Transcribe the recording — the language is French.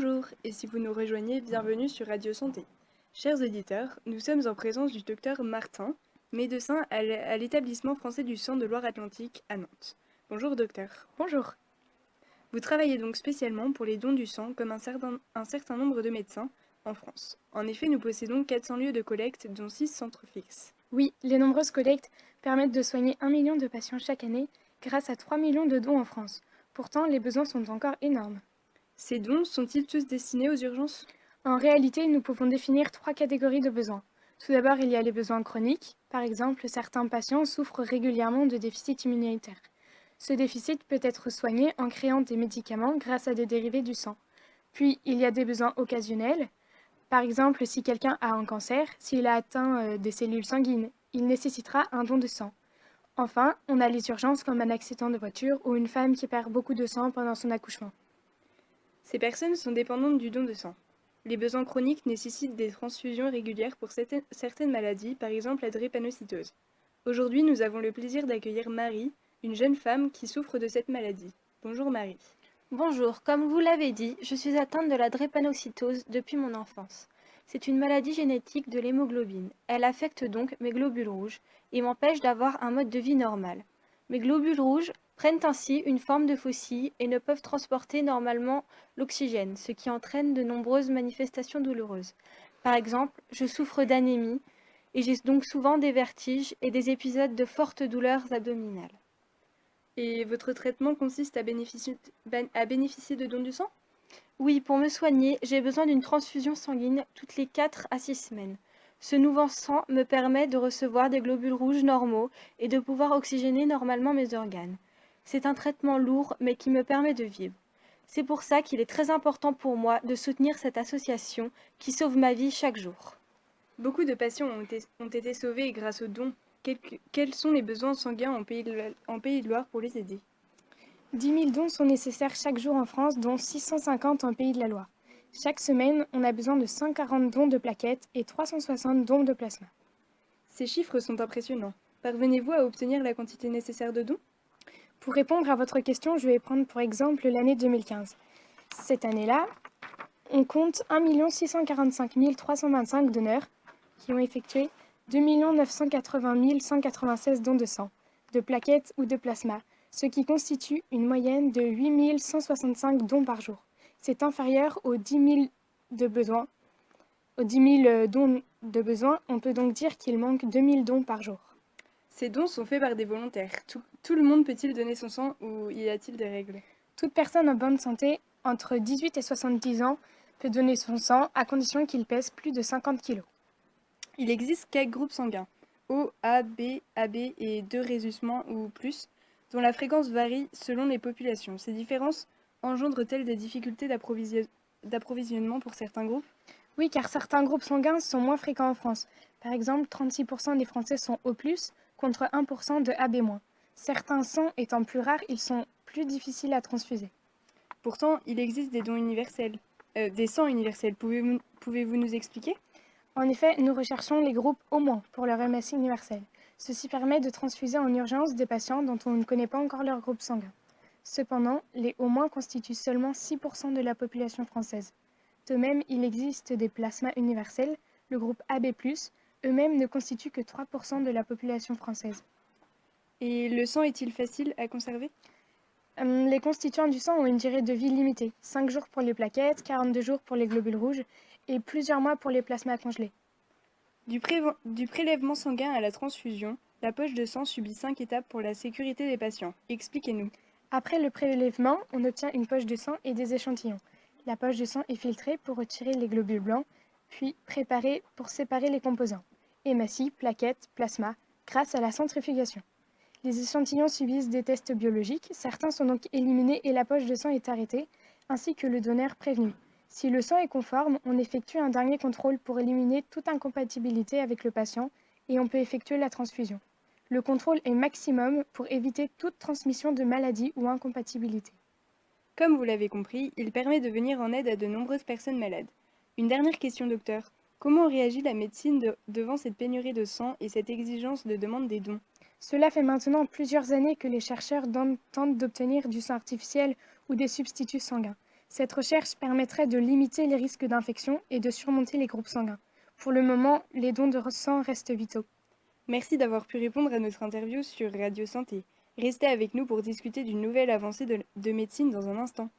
Bonjour, et si vous nous rejoignez, bienvenue sur Radio Santé. Chers auditeurs, nous sommes en présence du docteur Martin, médecin à l'établissement français du sang de Loire-Atlantique à Nantes. Bonjour docteur. Bonjour. Vous travaillez donc spécialement pour les dons du sang comme un certain nombre de médecins en France. En effet, nous possédons 400 lieux de collecte, dont 6 centres fixes. Oui, les nombreuses collectes permettent de soigner 1 million de patients chaque année grâce à 3 millions de dons en France. Pourtant, les besoins sont encore énormes. Ces dons sont-ils tous destinés aux urgences? En réalité, nous pouvons définir 3 catégories de besoins. Tout d'abord, il y a les besoins chroniques. Par exemple, certains patients souffrent régulièrement de déficit immunitaire. Ce déficit peut être soigné en créant des médicaments grâce à des dérivés du sang. Puis, il y a des besoins occasionnels. Par exemple, si quelqu'un a un cancer, s'il a atteint des cellules sanguines, il nécessitera un don de sang. Enfin, on a les urgences comme un accident de voiture ou une femme qui perd beaucoup de sang pendant son accouchement. Ces personnes sont dépendantes du don de sang. Les besoins chroniques nécessitent des transfusions régulières pour certaines maladies, par exemple la drépanocytose. Aujourd'hui, nous avons le plaisir d'accueillir Marie, une jeune femme qui souffre de cette maladie. Bonjour Marie. Bonjour, comme vous l'avez dit, je suis atteinte de la drépanocytose depuis mon enfance. C'est une maladie génétique de l'hémoglobine. Elle affecte donc mes globules rouges et m'empêche d'avoir un mode de vie normal. Mes globules rouges prennent ainsi une forme de faucille et ne peuvent transporter normalement l'oxygène, ce qui entraîne de nombreuses manifestations douloureuses. Par exemple, je souffre d'anémie et j'ai donc souvent des vertiges et des épisodes de fortes douleurs abdominales. Et votre traitement consiste à bénéficier de dons du sang? Oui, pour me soigner, j'ai besoin d'une transfusion sanguine toutes les 4 à 6 semaines. Ce nouveau sang me permet de recevoir des globules rouges normaux et de pouvoir oxygéner normalement mes organes. C'est un traitement lourd mais qui me permet de vivre. C'est pour ça qu'il est très important pour moi de soutenir cette association qui sauve ma vie chaque jour. Beaucoup de patients ont été sauvés grâce aux dons. Quels sont les besoins sanguins en Pays de Loire pour les aider? 10 000 dons sont nécessaires chaque jour en France, dont 650 en Pays de la Loire. Chaque semaine, on a besoin de 140 dons de plaquettes et 360 dons de plasma. Ces chiffres sont impressionnants. Parvenez-vous à obtenir la quantité nécessaire de dons? Pour répondre à votre question, je vais prendre pour exemple l'année 2015. Cette année-là, on compte 1 645 325 donneurs qui ont effectué 2 980 196 dons de sang, de plaquettes ou de plasma, ce qui constitue une moyenne de 8 165 dons par jour. C'est inférieur aux 10 000 de besoin. Aux 10 000 dons de besoin, on peut donc dire qu'il manque 2 000 dons par jour. Ces dons sont faits par des volontaires. Tout le monde peut-il donner son sang ou y a-t-il des règles? Toute personne en bonne santé, entre 18 et 70 ans, peut donner son sang à condition qu'il pèse plus de 50 kg. Il existe 4 groupes sanguins, O, A, B, AB et 2 résuscements ou plus, dont la fréquence varie selon les populations. Ces différences engendrent-elles des difficultés d'approvisionnement pour certains groupes? Oui, car certains groupes sanguins sont moins fréquents en France. Par exemple, 36% des Français sont O+, contre 1% de AB-. Certains sangs étant plus rares, ils sont plus difficiles à transfuser. Pourtant, il existe des dons universels, des sangs universels. Pouvez-vous nous expliquer? En effet, nous recherchons les groupes O- pour leur MSI universel. Ceci permet de transfuser en urgence des patients dont on ne connaît pas encore leur groupe sanguin. Cependant, les O- constituent seulement 6% de la population française. De même, il existe des plasmas universels, le groupe AB+, eux-mêmes ne constituent que 3% de la population française. Et le sang est-il facile à conserver? Les constituants du sang ont une durée de vie limitée, 5 jours pour les plaquettes, 42 jours pour les globules rouges et plusieurs mois pour les plasmas congelés. Du prélèvement sanguin à la transfusion, la poche de sang subit 5 étapes pour la sécurité des patients. Expliquez-nous. Après le prélèvement, on obtient une poche de sang et des échantillons. La poche de sang est filtrée pour retirer les globules blancs, puis préparée pour séparer les composants, hématie, plaquettes, plasma, grâce à la centrifugation. Les échantillons subissent des tests biologiques, certains sont donc éliminés et la poche de sang est arrêtée, ainsi que le donneur prévenu. Si le sang est conforme, on effectue un dernier contrôle pour éliminer toute incompatibilité avec le patient et on peut effectuer la transfusion. Le contrôle est maximum pour éviter toute transmission de maladie ou incompatibilité. Comme vous l'avez compris, il permet de venir en aide à de nombreuses personnes malades. Une dernière question, docteur. Comment réagit la médecine devant cette pénurie de sang et cette exigence de demande des dons? Cela fait maintenant plusieurs années que les chercheurs tentent d'obtenir du sang artificiel ou des substituts sanguins. Cette recherche permettrait de limiter les risques d'infection et de surmonter les groupes sanguins. Pour le moment, les dons de sang restent vitaux. Merci d'avoir pu répondre à notre interview sur Radio Santé. Restez avec nous pour discuter d'une nouvelle avancée de médecine dans un instant.